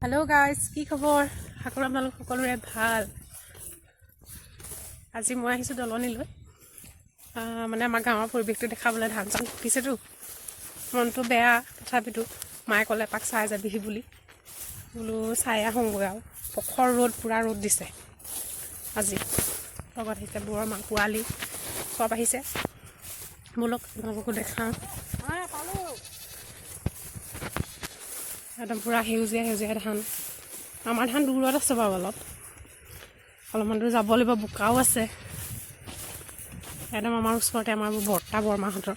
Hello' guys, কি খবৰ? আশা কৰোঁ আপোনালোক সকলোৰে ভাল। আজি মই আহিছোঁ দলনিলৈ। মানে আমাৰ গাঁৱৰ পৰিৱেশটো দেখাবলৈ। ধান চান ফুটিছেতো, মনটো বেয়া, তথাপিতো মায়ে ক'লে এপাক চাই যাবিহি বুলি। বোলো চাই আহোঁগৈ আৰু। প্ৰখৰ ৰ'দ, পূৰা ৰ'দ দিছে আজি। লগত আহিছে বৰ মা পোৱালি চব আহিছে। ব'লক আপোনালোকো দেখাওঁ। একদম পূৰা সেউজীয়া সেউজীয়া ধান। আমাৰ ধান দূৰত আছে বাৰু, অলপমান দূৰ যাব লাগিব, বোকাও আছে। একদম আমাৰ ওচৰতে আমাৰ বৰ্তা বৰমাহঁতৰ।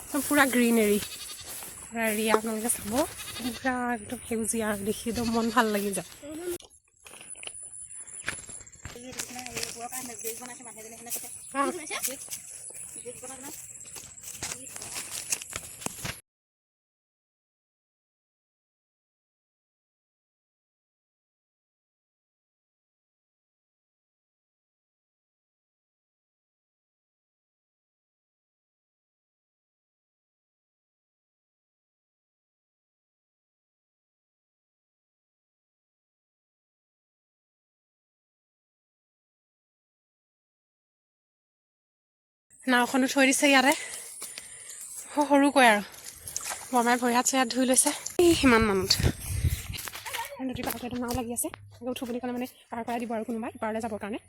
একদম পূৰা গ্ৰীনেৰী, পূৰা এৰিয়া আপোনালোকে চাব। পূৰা একদম সেউজীয়া দেখি একদম মন ভাল লাগি যায়। নাওখনো থৈ দিছে ইয়াতে, সৰুকৈ আৰু। বৰমাই ভৰি হাত চৰি হাত ধুই লৈছে এই সিমান মানত। নদীৰ পাৰতে একদম নাও লাগি আছে। উঠো বুলি ক'লে মানে পাৰ কৰাই দিব আৰু কোনোবাই পাৰলৈ যাবৰ কাৰণে।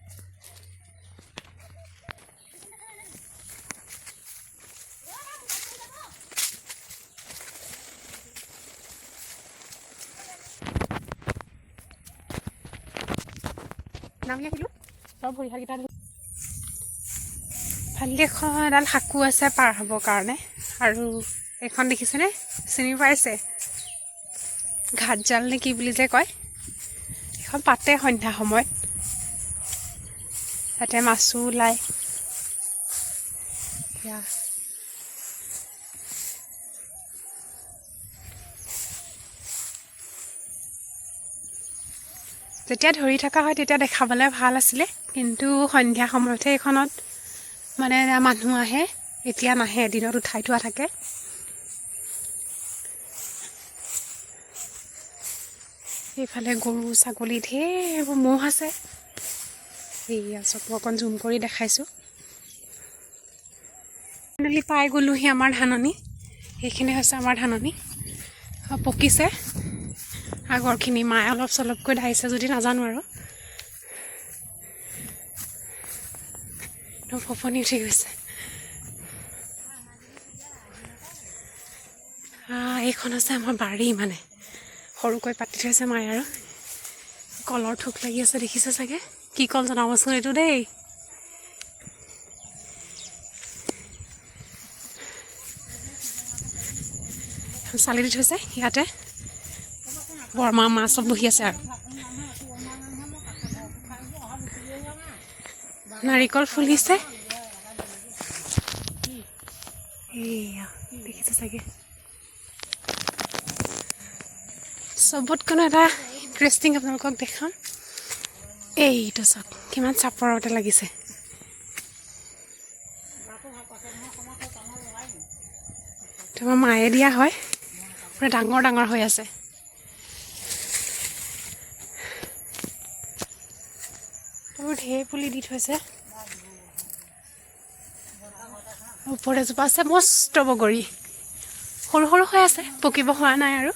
নামি আহিলোঁ, চব ভৰি হাতকেইটা ধুই। ভালকৈ এখন এডাল সাঁকো আছে পাৰ হ'বৰ কাৰণে। আৰু এইখন দেখিছেনে, চিনি পাইছে? ঘাটজাল নে কি বুলি যে কয়, এখন পাতে সন্ধ্যা সময়ত। তাতে মাছো ওলায়। যেতিয়া ধৰি থকা হয় তেতিয়া দেখাবলৈ ভাল আছিলে, কিন্তু সন্ধ্যা সময়তহে এইখনত মানে মানুহ আহে। এতিয়া নাহে, দিনত উঠাই থোৱা থাকে। এইফালে গৰু ছাগলী ঢেৰ ম'হ আছে। এইয়া চব মই অকণ জুম কৰি দেখাইছোঁ। ফাইনেলি পাই গ'লোহি আমাৰ ধাননি। সেইখিনি হৈছে আমাৰ ধাননি, পকিছে আগৰখিনি। মায়ে অলপ চলপকৈ ঢাইছে যদি নাজানো আৰু। একদম ফপনি উঠি গৈছে। এইখন আছে আমাৰ বাৰী, মানে সৰুকৈ পাতি থৈছে মায়ে। আৰু কলৰ থোক লাগি আছে, দেখিছে চাগে? কি কল জনাবচোন এইটো দেই। চালি দি থৈছে ইয়াতে। বৰমা মা চব বহি আছে আৰু। নাৰিকল ফুলিছে, এইয়া দেখিছে চাগে। চবতকৈ এটা ইণ্টাৰেষ্টিং আপোনালোকক দেখাম। এইটো চাওক, কিমান চাপৰতে লাগিছে। তোমাৰ মায়ে দিয়া হয়, পূৰা ডাঙৰ ডাঙৰ হৈ আছে। আৰু ঢেৰ পুলি দি থৈছে। ওপৰত এজোপা আছে মস্ত বগৰী, সৰু সৰু হৈ আছে, পকিব হোৱা নাই আৰু।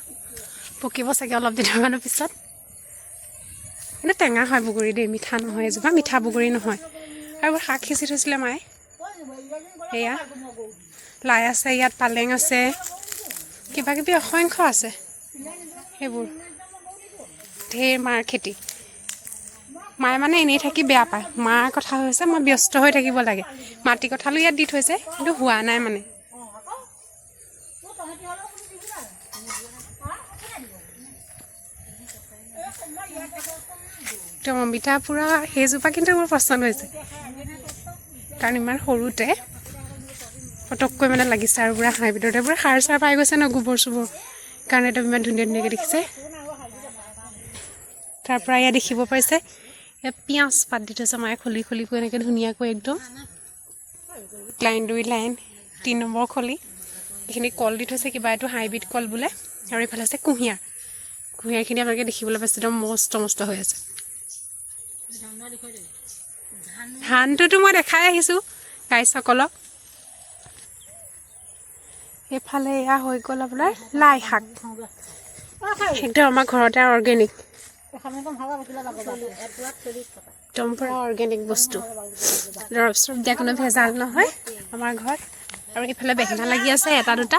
পকিব চাগে অলপ দিনৰ মানৰ পিছত। কিন্তু টেঙা হয় বগৰী দেই, মিঠা নহয়। এজোপা মিঠা বগৰী নহয়। আৰু শাক সিঁচি থৈছিলে মায়ে। এয়া লাই আছে ইয়াত, পালেং আছে, কিবা কিবি অসংখ্য আছে। সেইবোৰ ঢেৰ মাৰ খেতি। মায়ে মানে এনেই থাকি বেয়া পায়। মাৰ কথা হৈছে মই ব্যস্ত হৈ থাকিব লাগে। মাটি কঁঠালো ইয়াত দি থৈছে, কিন্তু হোৱা নাই মানে। একদম অমিতা পূৰা সেইজোপা কিন্তু মোৰ পচন্দ হৈছে, কাৰণ ইমান সৰুতে পটককৈ মানে লাগিছে। আৰু পূৰা হাঁহ ভিতৰতে পূৰা সাৰ চাৰ পাই গৈছে ন, গোবৰ চোবৰ কাৰণে একদম ইমান ধুনীয়া ধুনীয়াকৈ দেখিছে। তাৰ পৰা ইয়াত দেখিব পাৰিছে, ইয়াত পিঁয়াজ পাত দি থৈছে মায়ে, খুলি খুলিকৈ এনেকৈ ধুনীয়াকৈ একদম লাইন 2 লাইন 3 নম্বৰ খলি। এইখিনি কল দি থৈছে কিবা এইটো হাইব্ৰিড কল বোলে আৰু এইফালে আছে কুঁহিয়াৰখিনি আপোনালোকে দেখিবলৈ পাইছে একদম মস্ত হৈ আছে ধানটোতো মই দেখাই আহিছোঁ গাইসকলক এইফালে এয়া হৈ গ'ল আপোনাৰ লাই শাক একদম আমাৰ ঘৰতে অৰ্গেনিক একদম পূৰা অৰ্গেনিক বস্তু দৰৱ চৰব দিয়া কোনো ভেজাল নহয় আমাৰ ঘৰত আৰু এইফালে বেঙেনা লাগি আছে এটা দুটা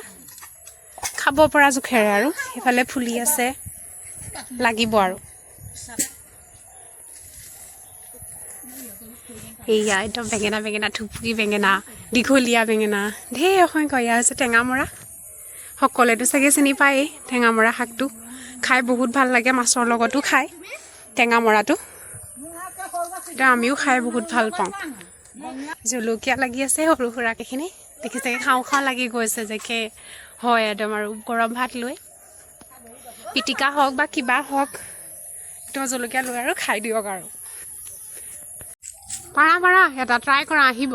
খাব পৰা জোখেৰে আৰু এইফালে ফুলি আছে লাগিব আৰু এয়া একদম বেঙেনা থুপুকি বেঙেনা দীঘলীয়া বেঙেনা ঢেৰ অসংখ্য এয়া হৈছে টেঙামৰা সকলোৱেতো চাগে চিনি পায়েই টেঙামৰা শাকটো খাই বহুত ভাল লাগে মাছৰ লগতো খায় টেঙামৰাটো এতিয়া আমিও খাই বহুত ভাল পাওঁ জলকীয়া লাগি আছে সৰু সুৰাকেইখিনি দেখি চাগে খাওঁ লাগি গৈছে যে হয় একদম আৰু গৰম ভাত লৈ পিটিকা হওক বা কিবা হওক একদম জলকীয়া লৈ আৰু খাই দিয়ক আৰু পাৰা এটা ট্ৰাই কৰা আহিব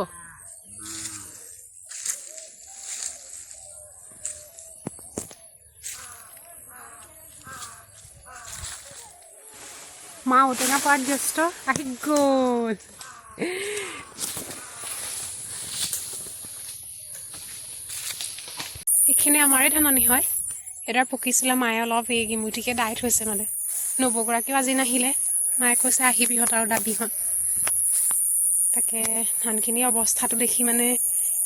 মা ঔটেঙা পৰাত ব্যস্ত আহি গ'ল এইখিনি আমাৰে ধাননি হয় এটাৰ পকিছিলে মায়ে অলপ এই গিমুঠিকে দাই থৈছে মানে নবৌগৰাকীও আজি নাহিলে মায়ে কৈছে আহিবিহঁত আৰু দাবিহঁত তাকে ধানখিনি অৱস্থাটো দেখি মানে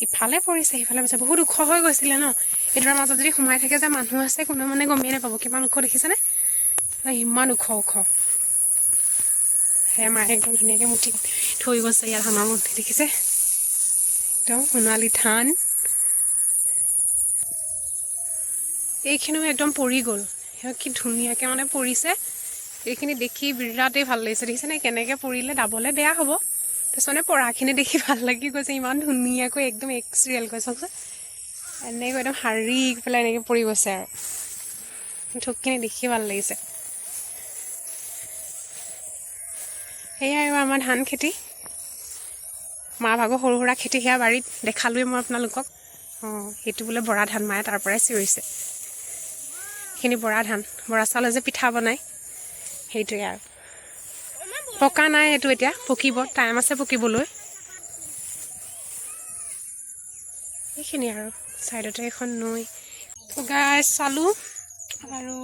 ইফালে পৰিছে সিফালে পৰিছে বহুত ওখ হৈ গৈছিলে ন এইটোৰ মাজত যদি সোমাই থাকে যে মানুহ আছে কোনো মানে গমেই নাপাব কিমান ওখ দেখিছেনে ইমান ওখ সেয়া মায়ে একদম ধুনীয়াকৈ মুঠি থৈ গৈছে ইয়াত ধানৰ মুঠি দেখিছে একদম সোণালী ধান এইখিনিও একদম পৰি গ'ল কি ধুনীয়াকৈ মানে পৰিছে এইখিনি দেখি বিৰাটেই ভাল লাগিছে দেখিছেনে কেনেকৈ পৰিলে দাবলৈ বেয়া হ'ব তাৰপিছত মানে পৰাখিনি দেখি ভাল লাগি গৈছে ইমান ধুনীয়াকৈ একদম এক্সৰিয়েলকৈ চাওকচোন এনেকৈ একদম শাৰী পেলাই এনেকৈ পৰি গৈছে আৰু থোকখিনি দেখি ভাল লাগিছে সেয়াই আৰু আমাৰ ধান খেতি মা ভাগৰ সৰু সুৰা খেতি সেয়া বাৰীত দেখালোৱে মই আপোনালোকক সেইটো বোলে বৰা ধান মায়ে তাৰ পৰাই চিঞৰিছে এইখিনি বৰা ধান বৰা চাউলে যে পিঠা বনায় সেইটোৱে আৰু পকা নাই এইটো এতিয়া পকিব টাইম আছে পকিবলৈ এইখিনি আৰু ছাইডতে এখন নৈ গাই চালোঁ আৰু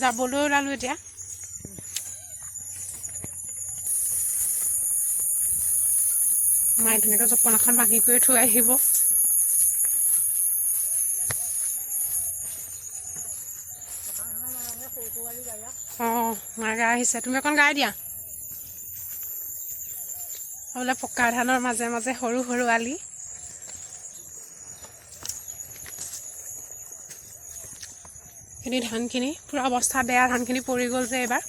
যাবলৈ ওলালোঁ এতিয়া মায়ে ধুনীয়াকৈ জপন এখন বান্ধি কৰি থৈ আহিব মাৰ গাই আহিছে তুমি অকণ গাই দিয়া বোলে পকা ধানৰ মাজে মাজে সৰু সৰু আলি এইখিনি ধানখিনি পূৰা অৱস্থা বেয়া ধানখিনি পৰি গ'ল যে এইবাৰ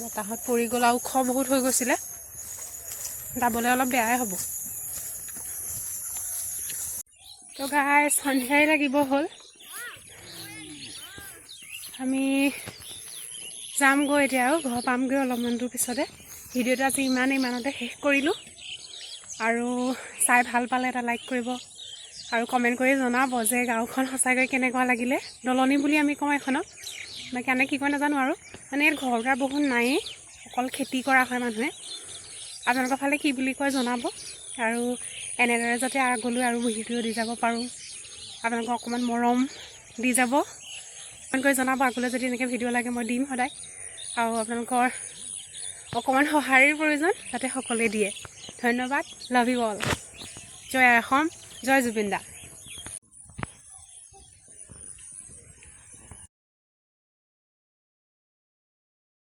বতাহত পৰি গ'ল আৰু ওখ বহুত হৈ গৈছিলে দাবলৈ অলপ বেয়াই হ'ব তো গাই সন্ধিয়াই লাগিব হ'ল আমি যামগৈ এতিয়া আৰু ঘৰ পামগৈ অলপমান দূৰ পিছতে ভিডিঅ'টো আজি ইমানতে শেষ কৰিলোঁ আৰু চাই ভাল পালে এটা লাইক কৰিব আৰু কমেণ্ট কৰি জনাব যে গাঁওখন সঁচাকৈ কেনেকুৱা লাগিলে দলনি বুলি আমি কওঁ এখনক বাকী আনে কি কয় নাজানো আৰু মানে ইয়াত ঘৰ দুৱাৰ বহুত নায়েই অকল খেতি কৰা হয় মানুহে আপোনালোকৰ ফালে কি বুলি কয় জনাব আৰু এনেদৰে যাতে আগলৈ আৰু ভিডিঅ' দি যাব পাৰোঁ আপোনালোকক অকণমান মৰম দি যাব কমেণ্ট কৰি জনাব আগলৈ যদি এনেকৈ ভিডিঅ' লাগে মই দিম সদায় আৰু আপোনালোকৰ অকণমান সঁহাৰিৰ প্ৰয়োজন যাতে সকলোৱে দিয়ে ধন্যবাদ লাভ ইউ অল জয় অসম জয় জুবিন দা